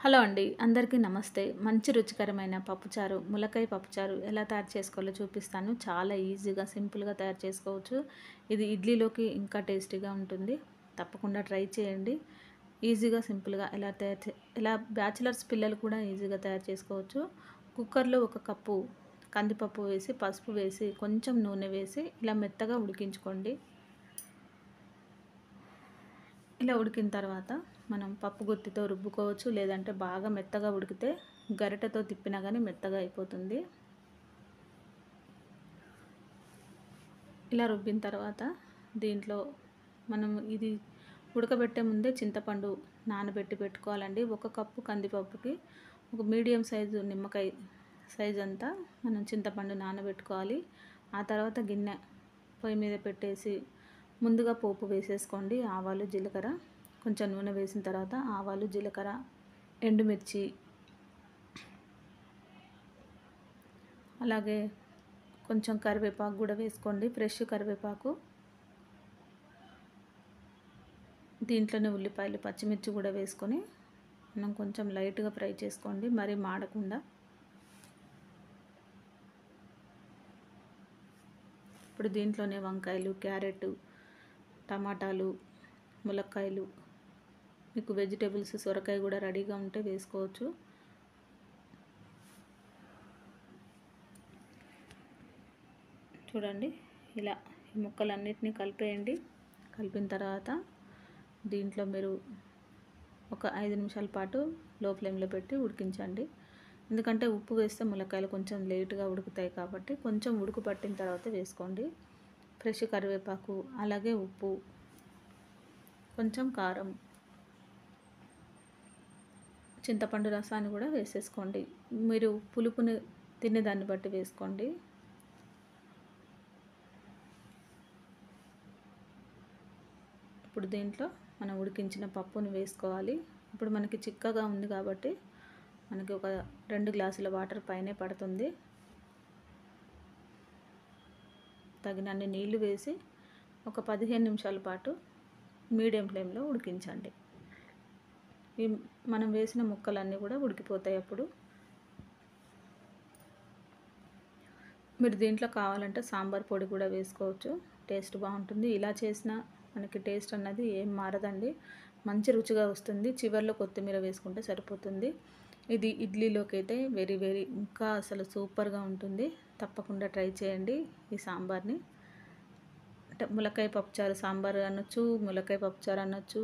Hello అండి. అందరికీ నమస్తే. మంచి రుచికరమైన పప్పుచారు, ములక్కాయ పప్పుచారు ఎలా తయారు చేసుకోవాలో చూపిస్తాను. చాలా ఈజీగా, సింపుల్‌గా తయారు చేసుకోవచ్చు. ఇది ఇడ్లీలోకి ఇంకా టేస్టీగా ఉంటుంది. తప్పకుండా ట్రై చేయండి. ఈజీగా, సింపుల్‌గా ఎలా బ్యాచిలర్స్ పిల్లలు కూడా ఈజీగా తయారు చేసుకోవచ్చు. కుక్కర్‌లో 1 కప్పు కందిపప్పు వేసి, పసుపు వేసి, కొంచెం నూనె వేసి ఇలా మెత్తగా ఉడికించుకోండి. ఇలా ఉడికిన తర్వాత మనం పప్పు గుత్తితో రుబ్బుకోవచ్చు. లేదంటే బాగా మెత్తగా ఉడికితే గరిటెతో తిప్పినా కానీ మెత్తగా అయిపోతుంది. ఇలా రుబ్బిన తర్వాత దీంట్లో మనం ఇది ఉడకబెట్టే ముందే చింతపండు నానబెట్టి పెట్టుకోవాలండి. 1 కప్పు కందిపప్పుకి ఒక మీడియం సైజు నిమ్మకాయ సైజ్ అంతా మనం చింతపండు నానబెట్టుకోవాలి. ఆ తర్వాత గిన్నె పొయ్యి మీద పెట్టేసి ముందుగా పోపు వేసేసుకోండి. ఆవాలు, జీలకర్ర, కొంచెం నూనె వేసిన తర్వాత ఆవాలు, జీలకర్ర, ఎండుమిర్చి, అలాగే కొంచెం కరివేపాకు కూడా వేసుకోండి. ఫ్రెష్ కరివేపాకు. దీంట్లోనే ఉల్లిపాయలు, పచ్చిమిర్చి కూడా వేసుకొని మనం కొంచెం లైట్గా ఫ్రై చేసుకోండి, మరీ మాడకుండా. ఇప్పుడు దీంట్లోనే వంకాయలు, క్యారెట్, టమాటాలు, ములక్కాయలు, మీకు వెజిటేబుల్స్ సొరకాయ కూడా రెడీగా ఉంటే వేసుకోవచ్చు. చూడండి, ఇలా ఈ ముక్కలన్నిటినీ కలిపేయండి. కలిపిన తర్వాత దీంట్లో మీరు ఒక 5 నిమిషాల పాటు లో ఫ్లేమ్లో పెట్టి ఉడికించండి. ఎందుకంటే ఉప్పు వేస్తే ములక్కాయలు కొంచెం లేటుగా ఉడుకుతాయి కాబట్టి కొంచెం ఉడుకు పట్టిన తర్వాత వేసుకోండి. ఫ్రెష్ కరివేపాకు, అలాగే ఉప్పు, కొంచెం కారం, చింతపండు రసాన్ని కూడా వేసేసుకోండి. మీరు పులుపుని తినేదాన్ని బట్టి వేసుకోండి. ఇప్పుడు దీంట్లో మనం ఉడికించిన పప్పుని వేసుకోవాలి. ఇప్పుడు మనకి చిక్కగా ఉంది కాబట్టి మనకి ఒక 2 గ్లాసుల వాటర్ పైనే పడుతుంది. తగినన్ని నీళ్లు వేసి ఒక 15 నిమిషాల పాటు మీడియం ఫ్లేమ్లో ఉడికించండి. ఈ మనం వేసిన ముక్కలన్నీ కూడా ఉడికిపోతాయి. అప్పుడు మీరు దీంట్లో కావాలంటే సాంబార్ పొడి కూడా వేసుకోవచ్చు. టేస్ట్ బాగుంటుంది. ఇలా చేసిన మనకి టేస్ట్ అన్నది ఏం మారదండి. మంచి రుచిగా వస్తుంది. చివర్లో కొత్తిమీర వేసుకుంటే సరిపోతుంది. ఇది ఇడ్లీలోకి అయితే ఇంకా అసలు సూపర్గా ఉంటుంది. తప్పకుండా ట్రై చేయండి ఈ సాంబార్ని. అంటే ములక్కాయ పప్పుచారు సాంబార్ అనొచ్చు, ములక్కాయ పప్పుచారు అనొచ్చు,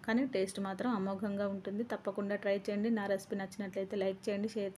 కానీ టేస్ట్ మాత్రం అమోఘంగా ఉంటుంది. తప్పకుండా ట్రై చేయండి. నా రెసిపీ నచ్చినట్లయితే లైక్ చేయండి, షేర్